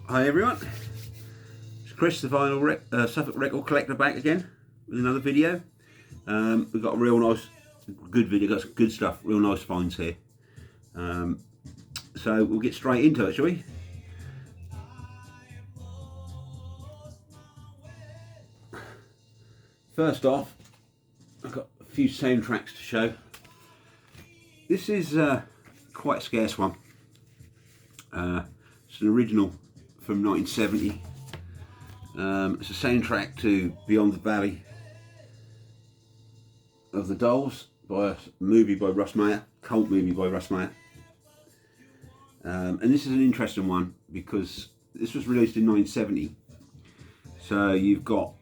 Hi everyone, it's Chris, the vinyl Suffolk record collector, back again with another video. We've got a real nice, good video, got some good stuff, real nice finds here. So we'll get straight into it, shall we? First off, I've got a few soundtracks to show. This is quite a scarce one. It's an original from 1970. It's a soundtrack to Beyond the Valley of the Dolls, by a movie by Russ Meyer, cult movie by Russ Meyer. And this is an interesting one because this was released in 1970. So you've got,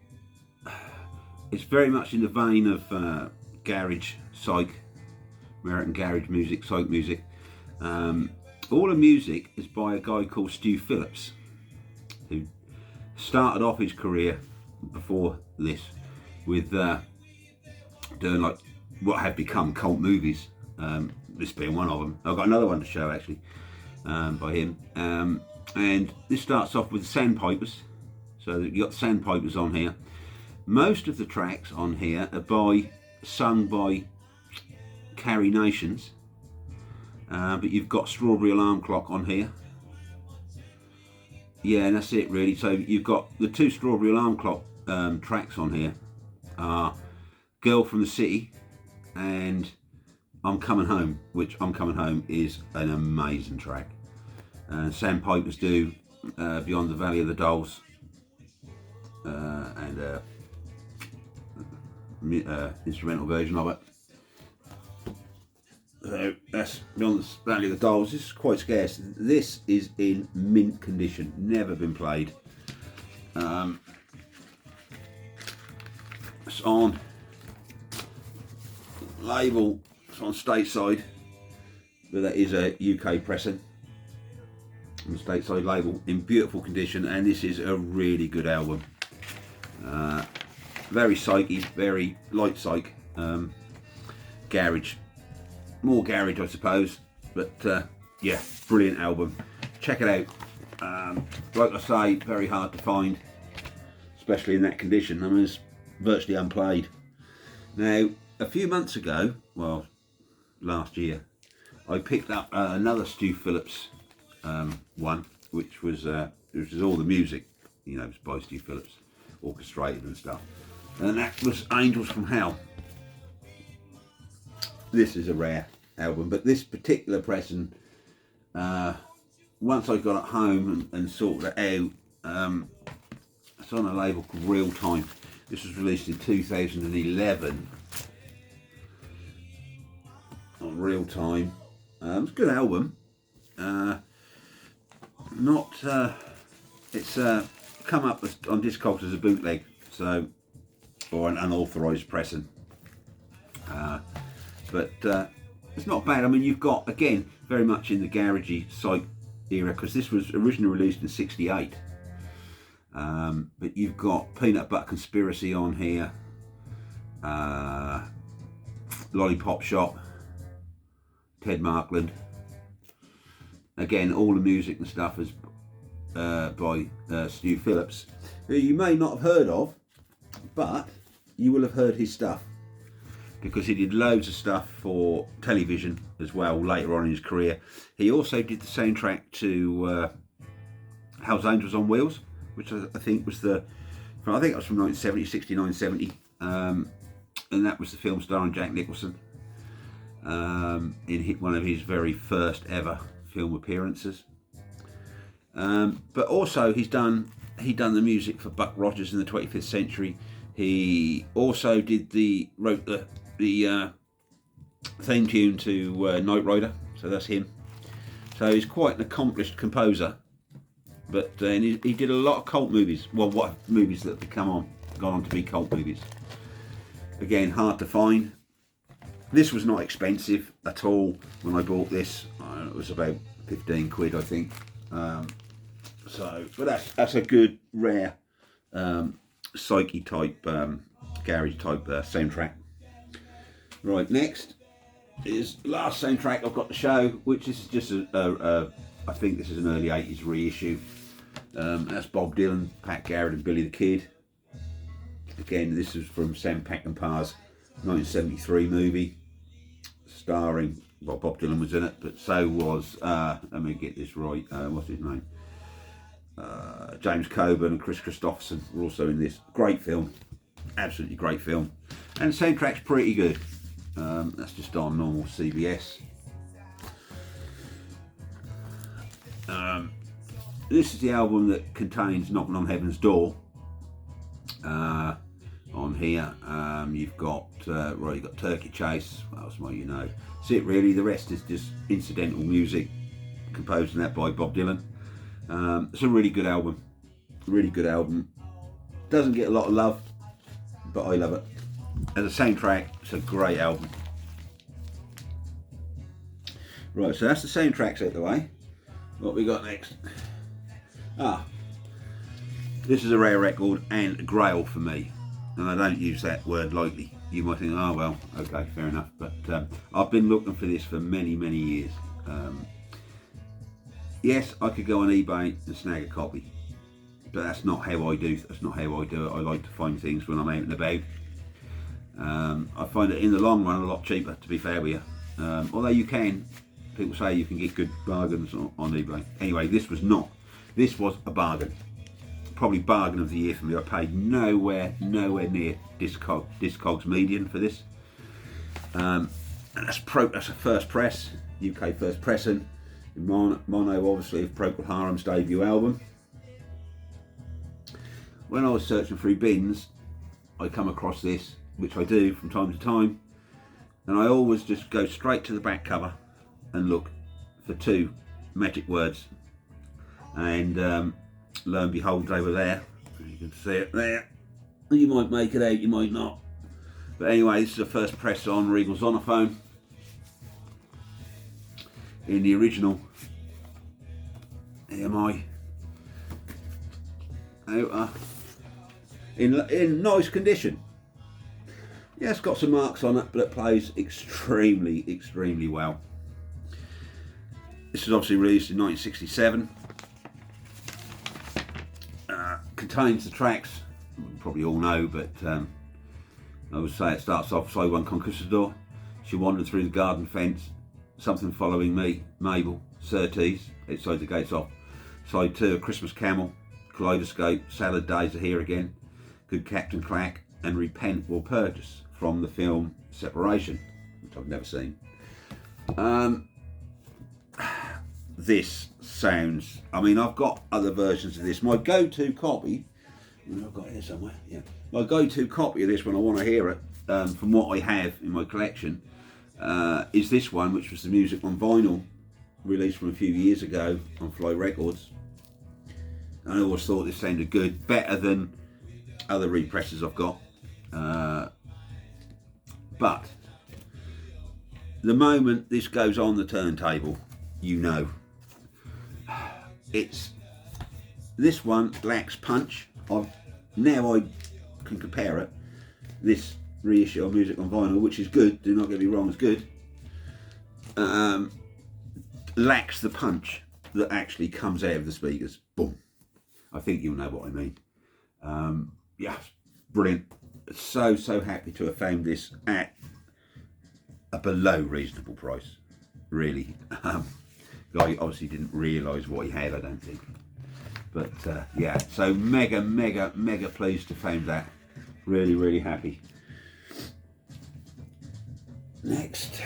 it's very much in the vein of garage, psych, American garage music, psych music. All the music is by a guy called Stu Phillips, who started off his career before this with doing like what have become cult movies, this being one of them. I've got another one to show actually, by him, and this starts off with the Sandpipers. So you've got Sandpipers on here. Most of the tracks on here are sung by Carrie Nations, but you've got Strawberry Alarm Clock on here. Yeah, and that's it really. So you've got the two Strawberry Alarm Clock tracks on here are Girl from the City and I'm Coming Home, which I'm Coming Home is an amazing track. Sandpipers do Beyond the Valley of the Dolls, and instrumental version of it. So that's Beyond the Valley of the Dolls. This is quite scarce. This is in mint condition, never been played. It's on label, it's on Stateside, but that is a UK pressing. On the Stateside label, in beautiful condition, and this is a really good album. Very psyche, very light psych, garage. More garage, I suppose, but yeah, brilliant album. Check it out. Like I say, very hard to find, especially in that condition. I mean, it's virtually unplayed. Now, a few months ago, well, last year, I picked up another Stu Phillips one, which was all the music, you know, by Stu Phillips, orchestrated and stuff, and that was Angels from Hell. This is a rare album, but this particular pressing, once I got it home and sorted it out, it's on a label called Real Time. This was released in 2011 on Real Time. It's a good album. It's come up on Discogs as a bootleg, so, or an unauthorised pressing. But it's not bad. I mean, you've got, again, very much in the garagey psych era, because this was originally released in '68. But you've got Peanut Butter Conspiracy on here, Lollipop Shop, Ted Markland. Again, all the music and stuff is by Stu Phillips, who you may not have heard of, but you will have heard his stuff, because he did loads of stuff for television as well later on in his career. He also did the soundtrack to Hell's Angels on Wheels, which I think was it was from 1970, 69, 70, and that was the film starring Jack Nicholson, in one of his very first ever film appearances. But also he done the music for Buck Rogers in the 25th Century. He also wrote the theme tune to Knight Rider, so that's him. So he's quite an accomplished composer, but and he did a lot of cult movies. Well, what movies that have gone on to be cult movies. Again, hard to find. This was not expensive at all when I bought this. It was about 15 quid, I think. But that's a good, rare, psyche type, garage type soundtrack. Right, next is the last soundtrack I've got to show, which is just I think this is an early 80s reissue. That's Bob Dylan, Pat Garrett and Billy the Kid. Again, this is from Sam Peckinpah's 1973 movie, starring, well, Bob Dylan was in it, but so was, let me get this right, what's his name? James Coburn and Chris Christopherson were also in this. Great film, absolutely great film. And the soundtrack's pretty good. That's just on normal CBS. This is the album that contains Knocking on Heaven's Door. On here, you've got right, you've got Turkey Chase. What else might you know? That's it really. The rest is just incidental music composed and that by Bob Dylan. It's a really good album. Really good album. Doesn't get a lot of love, but I love it. As a soundtrack, it's a great album. Right, so that's the soundtracks out the way. What we got next? This is a rare record and a grail for me, and I don't use that word lightly. You might think, oh well, okay, fair enough, but I've been looking for this for many years. Yes, I could go on eBay and snag a copy, but that's not how I do. That's not how I do it. I like to find things when I'm out and about. I find it in the long run a lot cheaper, to be fair with you. Although you can, people say you can get good bargains on eBay. Anyway, this was not. This was a bargain. Probably bargain of the year for me. I paid nowhere near Discogs median for this. And that's a first press, UK first pressing. Mono, obviously, of Procol Harum's debut album. When I was searching through bins, I come across this, which I do from time to time, and I always just go straight to the back cover and look for two magic words. And lo and behold, they were there. You can see it there. You might make it out, you might not. But anyway, this is the first press on Regal Zonophone. In the original EMI, in nice condition. Yeah, it's got some marks on it, but it plays extremely well. This was obviously released in 1967. Contains the tracks you probably all know, but I would say it starts off Side 1 Conquistador, She Wandered Through the Garden Fence, Something Following Me, Mabel, Surtees, Outside the Gates Off. Side 2, A Christmas Camel, Kaleidoscope, Salad Days Are Here Again, Good Captain Clack, and Repent or Purchase from the film Separation, which I've never seen. This sounds, I mean, I've got other versions of this. My go-to copy, I've got it here somewhere, yeah. My go-to copy of this when I want to hear it, from what I have in my collection, is this one, which was the music on vinyl, released from a few years ago on Fly Records. I always thought this sounded good, better than other represses I've got. But the moment this goes on the turntable, you know, this one lacks punch. Now I can compare it. This reissue of music on vinyl, which is good, do not get me wrong, it's good, lacks the punch that actually comes out of the speakers. Boom. I think you'll know what I mean. Yeah, brilliant. So happy to have found this at a below reasonable price, really. Guy obviously didn't realise what he had, I don't think. But yeah, so mega pleased to find that. Really happy. Next.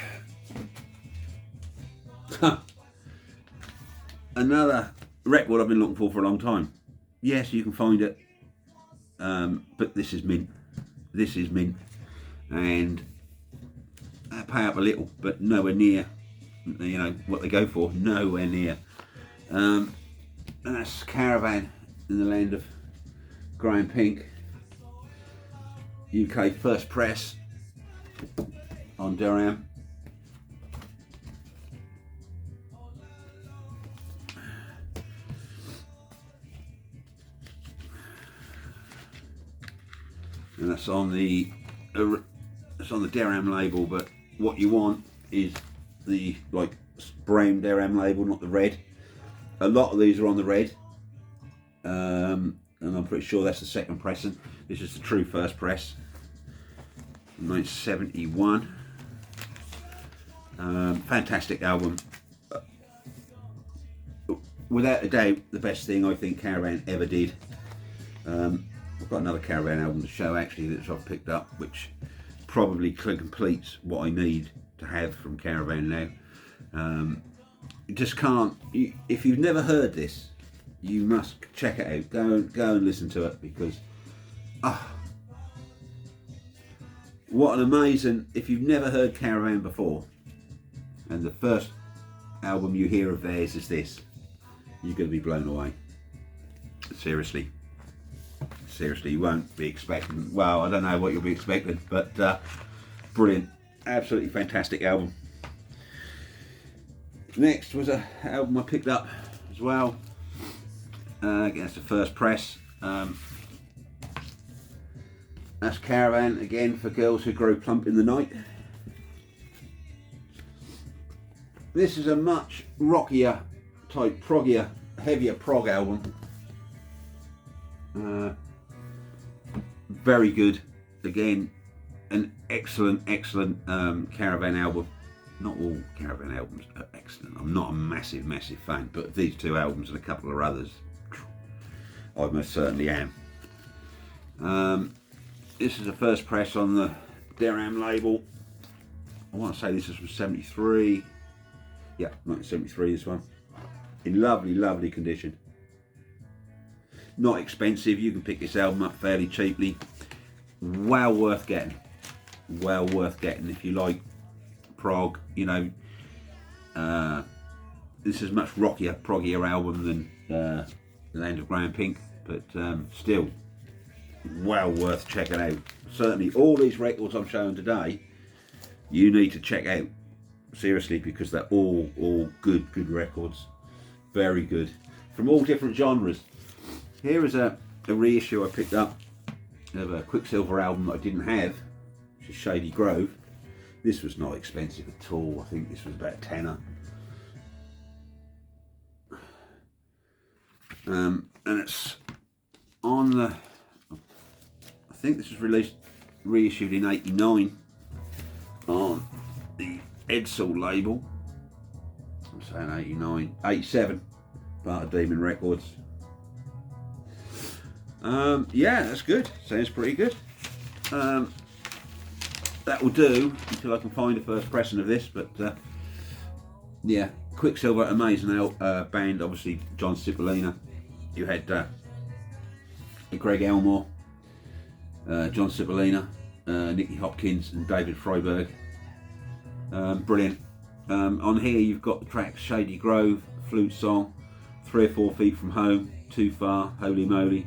Another record I've been looking for a long time. Yes, you can find it. But this is mint. This is mint. And I pay up a little, but nowhere near, you know, what they go for. Nowhere near. And that's Caravan in the Land of Grey and Pink. UK first press on Durham. And that's on the Durham label, but what you want is the brown Durham label, not the red. A lot of these are on the red, and I'm pretty sure that's the second pressing. This is the true first press, 1971. Fantastic album. Without a doubt, the best thing I think Caravan ever did. I've got another Caravan album to show actually that I've picked up, which probably completes what I need to have from Caravan now. You just can't. If you've never heard this, you must check it out. Go and listen to it, because what an amazing. If you've never heard Caravan before, and the first album you hear of theirs is this, you're going to be blown away. Seriously, you won't be expecting. Well, I don't know what you'll be expecting, but brilliant, absolutely fantastic album. Next was an album I picked up as well. Again, it's the first press. That's Caravan again, for girls who grow plump in the night. This is a much rockier type, proggier, heavier prog album. Very good. Again, an excellent Caravan album. Not all Caravan albums are excellent. I'm not a massive fan, but these two albums and a couple of others, I most certainly am. This is the first press on the Caravan label. I want to say this is from 73. Yeah, 1973, this one. In lovely condition. Not expensive, you can pick this album up fairly cheaply. Well worth getting. Well worth getting if you like prog, you know. This is a much rockier, proggier album than Land of Grey and Pink, but still well worth checking out. Certainly all these records I'm showing today, you need to check out. Seriously, because they're all good records. Very good. From all different genres. Here is a reissue I picked up of a Quicksilver album that I didn't have, which is Shady Grove. This was not expensive at all. I think this was about a tenner. And it's on the, I think this was reissued in '89 on the Edsel label. I'm saying 89, 87, part of Demon Records. Yeah, that's good. Sounds pretty good. That will do until I can find a first pressing of this. But yeah, Quicksilver, amazing band. Obviously, John Cipollina. You had Greg Elmore, John Cipollina, Nicky Hopkins, and David Freiberg. Brilliant. On here you've got the tracks Shady Grove, Flute Song, 3 or 4 Feet From Home, Too Far, Holy Moly,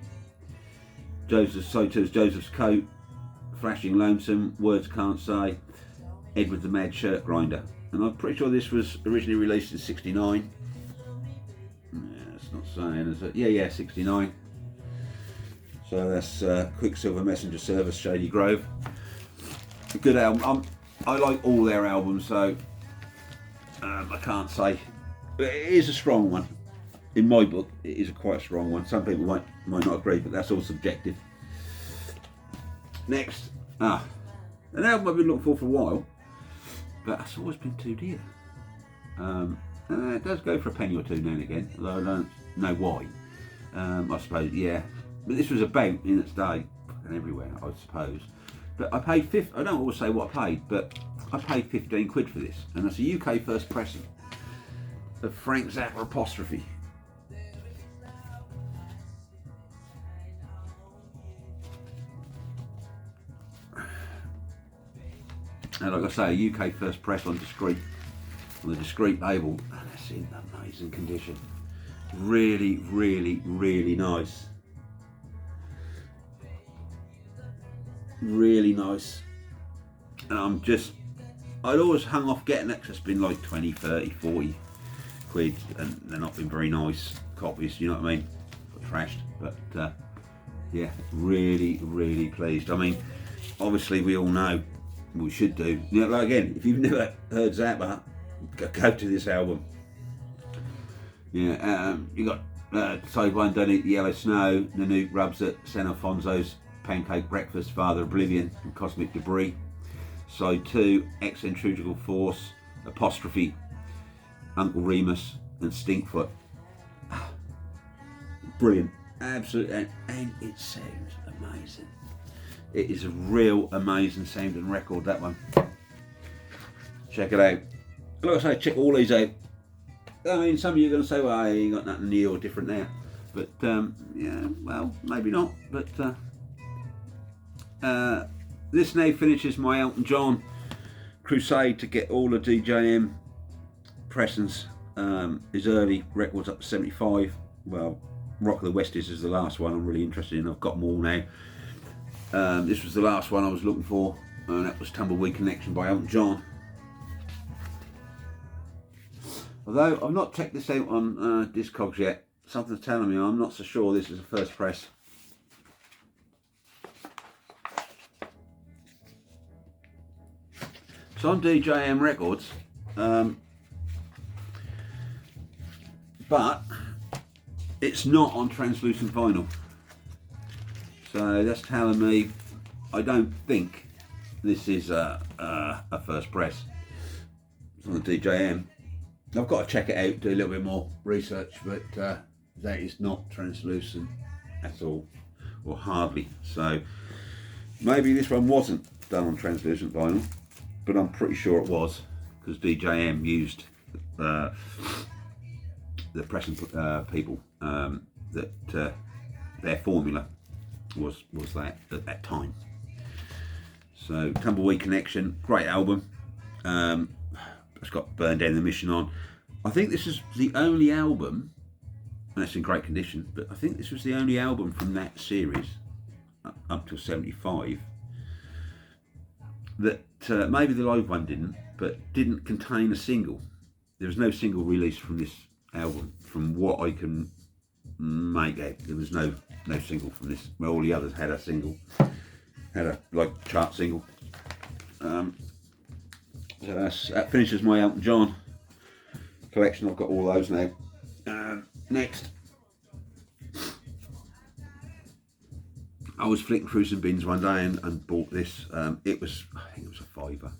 Joseph's Coat, Flashing Lonesome, Words Can't Say, Edward the Mad Shirt Grinder. And I'm pretty sure this was originally released in '69. Yeah, it's not saying, is it? Yeah, 69. So that's Quicksilver Messenger Service, Shady Grove. A good album. I like all their albums, so I can't say. It is a strong one. In my book, it is quite a strong one. Some people might not agree, but that's all subjective. Next, an album I've been looking for a while, but it's always been too dear. It does go for a penny or two now and again, although I don't know why. I suppose, yeah. But this was about in its day, and everywhere, I suppose. But I paid I don't always say what I paid, but I paid 15 quid for this, and that's a UK first pressing of Frank Zappa Apostrophe. And like I say, a UK first press on the Discreet label, and that's in amazing condition. Really nice. Really nice. And I'd always hung off getting it because it's been like 20, 30, 40 quid, and they're not been very nice copies, you know what I mean? Trashed, but yeah, really pleased. I mean, obviously we all know, we should do, you know, like again, if you've never heard Zappa, go to this album. Yeah, you got Side 1, Don't Eat the Yellow Snow. Nanook rubs at San Alfonso's Pancake Breakfast, Father Oblivion and Cosmic Debris. Side 2, Eccentrical Force, Apostrophe, Uncle Remus and Stinkfoot. Brilliant, absolutely, and it sounds amazing. It is a real amazing sounding record, that one. Check it out. Like I say, check all these out. I mean, some of you are going to say, well, you ain't got nothing new or different there. But, yeah, well, maybe not. But this now finishes my Elton John crusade to get all the DJM pressings. His early records up to 75. Well, Rock of the Westies is the last one I'm really interested in. I've got them all now. This was the last one I was looking for, and that was Tumbleweed Connection by Elton John. Although I've not checked this out on Discogs yet, something's telling me I'm not so sure this is a first press. It's on DJM Records, but it's not on translucent vinyl. So that's telling me I don't think this is a first press. It's on the DJM. I've got to check it out, do a little bit more research, but that is not translucent at all, or hardly. So maybe this one wasn't done on translucent vinyl, but I'm pretty sure it was, because DJM used the pressing people that their formula was that at that time. So Tumbleweed Connection, great album. It's got Burn Down the Mission on. I think this is the only album, and it's in great condition, but I think this was the only album from that series up to 75 that maybe the live one didn't, but didn't contain a single. There was no single released from this album, from what I can make out. There was no single from this. Well, all the others had a single, had a chart single. So that finishes my Elton John collection. I've got all those now. Next, I was flicking through some bins one day and bought this. I think it was a £5.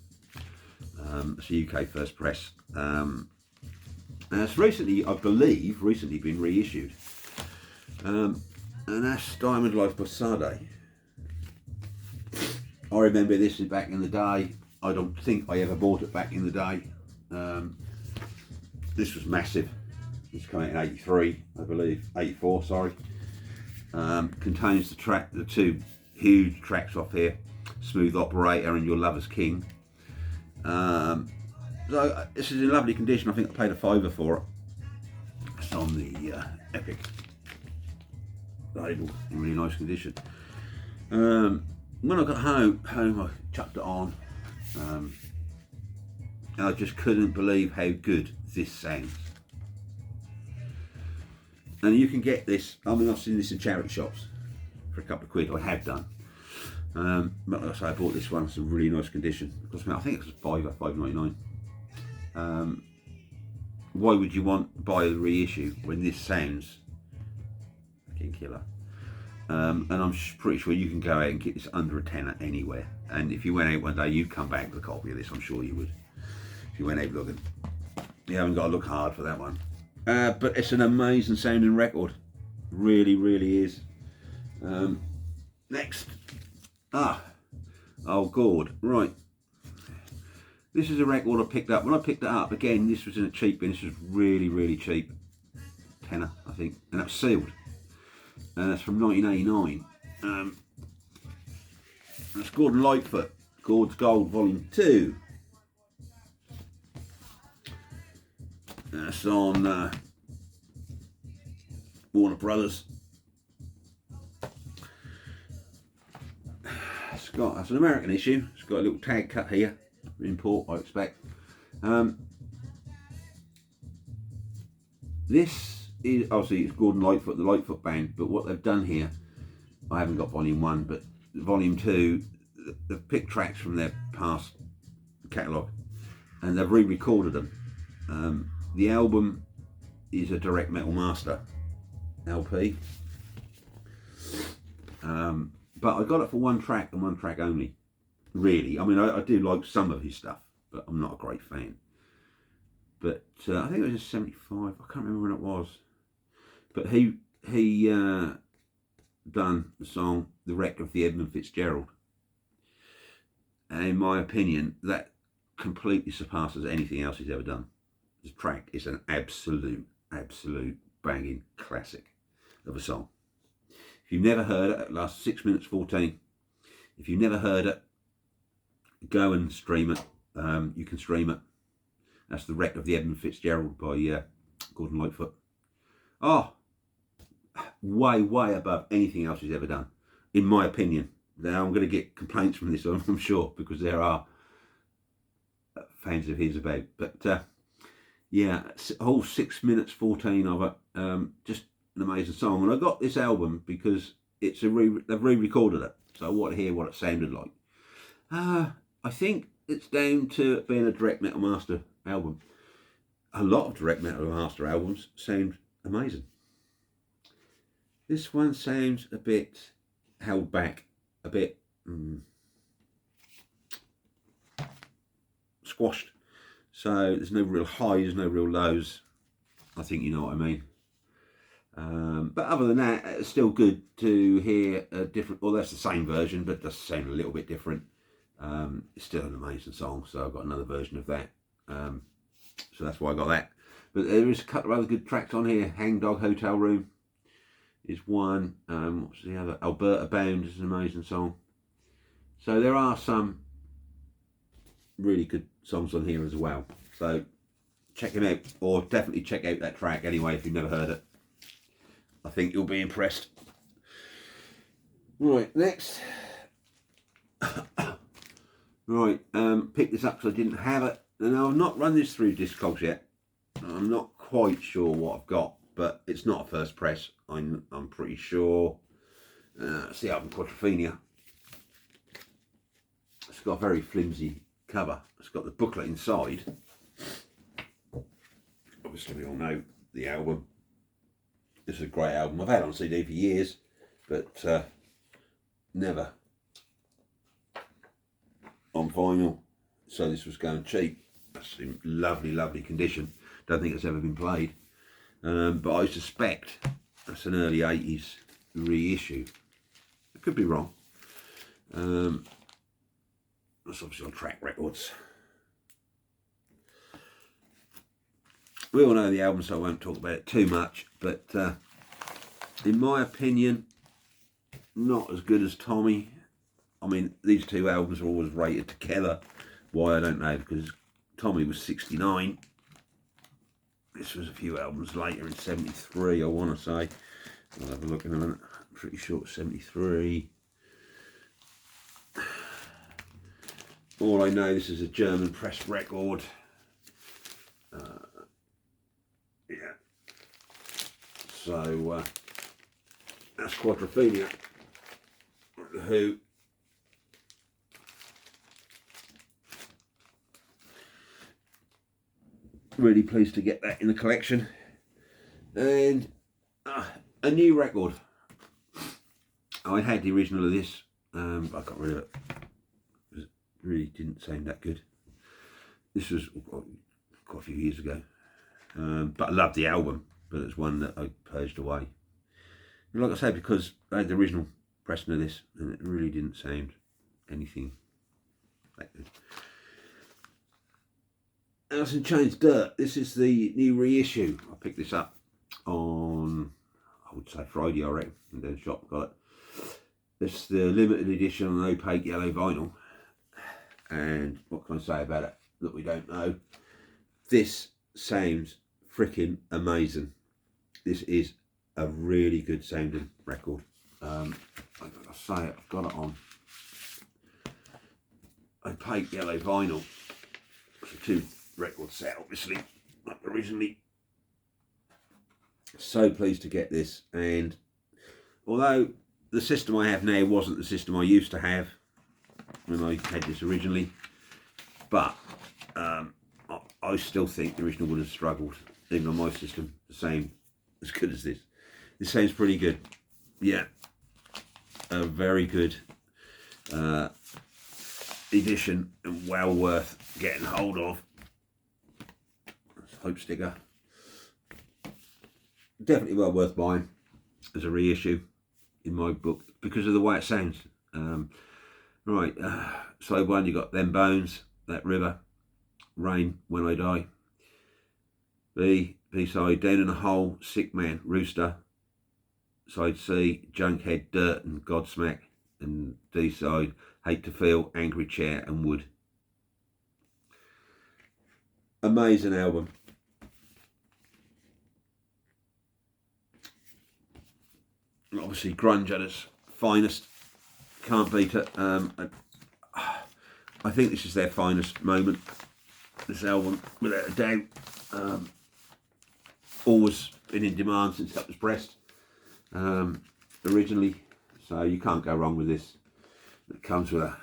It's a UK first press. And it's recently, I believe, been reissued. And that's Diamond Life by Sade. I remember this back in the day. I don't think I ever bought it back in the day. This was massive. This came out in 83, I believe, 84, sorry. Contains the two huge tracks off here, Smooth Operator and Your Lover's King. So this is in lovely condition. I think I paid a £5 for it. It's on the Epic label, in really nice condition. When I got home I chucked it on. I just couldn't believe how good this sounds. And you can get this, I mean, I've seen this in charity shops for a couple of quid. I have done. But like I say, I bought this one. It's in really nice condition. I think it was £5.99. Why would you want to buy the reissue when this sounds fucking killer? And I'm pretty sure you can go out and get this under a tenner anywhere. And if you went out one day, you'd come back with a copy of this. I'm sure you would. If you went out looking, you haven't got to look hard for that one. But it's an amazing sounding record. Really, really is. Next. Oh God. Right. This is a record I picked up. When I picked it up, again, this was in a cheap bin. This was really, really cheap. Tenner, I think. And that was sealed. And that's from 1989. That's Gordon Lightfoot, Gord's Gold Volume 2. That's on Warner Brothers. That's an American issue. It's got a little tag cut here. Import, I expect. This is obviously it's Gordon Lightfoot, the Lightfoot Band, but what they've done here, I haven't got Volume 1, but Volume 2, they've picked tracks from their past catalogue and they've re-recorded them. The album is a direct metal master, LP. But I got it for one track and one track only. Really, I mean, I do like some of his stuff, but I'm not a great fan. But I think it was just 75. I can't remember when it was. But he done the song "The Wreck of the Edmund Fitzgerald," and in my opinion, that completely surpasses anything else he's ever done. This track is an absolute banging classic of a song. If you've never heard it, it lasts 6 minutes 14. If you've never heard it, go and stream it. You can stream it. That's "The Wreck of the Edmund Fitzgerald" by Gordon Lightfoot. Oh, way above anything else he's ever done, in my opinion. Now I'm going to get complaints from this, I'm sure, because there are fans of his about. But yeah, a whole 6 minutes 14 of it. Just an amazing song. And I got this album because it's they've re-recorded it, so I want to hear what it sounded like. I think it's down to it being a direct metal master album. A lot of direct metal master albums sound amazing. This one sounds a bit held back, a bit squashed. So there's no real highs, no real lows. I think you know what I mean. But other than that, it's still good to hear a different, well, that's the same version, but it does sound a little bit different. It's still an amazing song, so I've got another version of that. So that's why I got that. But there is a couple of other good tracks on here. Hangdog Hotel Room is one. What's the other? Alberta Bound is an amazing song. So there are some really good songs on here as well. So check them out, or definitely check out that track anyway if you've never heard it. I think you'll be impressed. Right, next. Right, picked this up because I didn't have it. And I've not run this through Discogs yet. I'm not quite sure what I've got, but it's not a first press. I'm pretty sure. It's the album Quadrophenia. It's got a very flimsy cover. It's got the booklet inside. Obviously we all know the album. This is a great album. I've had it on CD for years, but never on vinyl. So this was going cheap. That's in lovely condition. Don't think it's ever been played. But I suspect that's an early 80s reissue. I could be wrong. That's obviously on Track Records. We all know the album, so I won't talk about it too much. But in my opinion, not as good as Tommy. I mean, these two albums are always rated together. Why, I don't know, because Tommy was 69. This was a few albums later in 73, I want to say. I'll have a look in a minute. I'm pretty sure it's 73. All I know, this is a German press record. Yeah. So, that's Quadrophenia. Who? Really pleased to get that in the collection. And a new record. I had the original of this, but I got rid of it. It really didn't sound that good. This was quite a few years ago. But I loved the album, but it's one that I purged away. And like I say, because I had the original pressing of this, and it really didn't sound anything that good. Alice in Chains Dirt. This is the new reissue. I picked this up on, I would say Friday, I reckon, and then shop got it. It's the limited edition on opaque yellow vinyl. And what can I say about it that we don't know? This sounds freaking amazing. This is a really good sounding record. I say it, I've got it on opaque yellow vinyl. It's a 2 record set, obviously, like originally. So pleased to get this, and although the system I have now wasn't the system I used to have when I had this originally, but I still think the original would have struggled, even on my system, the same as good as this. This sounds pretty good. Yeah, a very good edition and well worth getting hold of. Hope sticker. Definitely well worth buying as a reissue in my book because of the way it sounds. Right, side one, you got Them Bones, That River, Rain, When I Die. B-side, Down in a Hole, Sick Man, Rooster. Side C, Junkhead, Dirt and Godsmack. And D-side, Hate to Feel, Angry Chair and Wood. Amazing album. Obviously grunge at its finest. Can't beat it. I think this is their finest moment, this album, without a doubt. Always been in demand since it was pressed originally, so you can't go wrong with this. It comes with a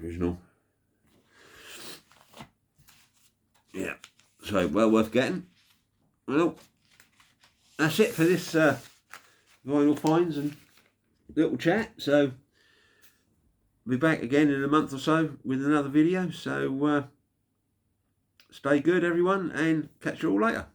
original. Yeah, so well worth getting. Well, that's it for this vinyl finds and little chat. So I'll be back again in a month or so with another video. So stay good, everyone, and catch you all later.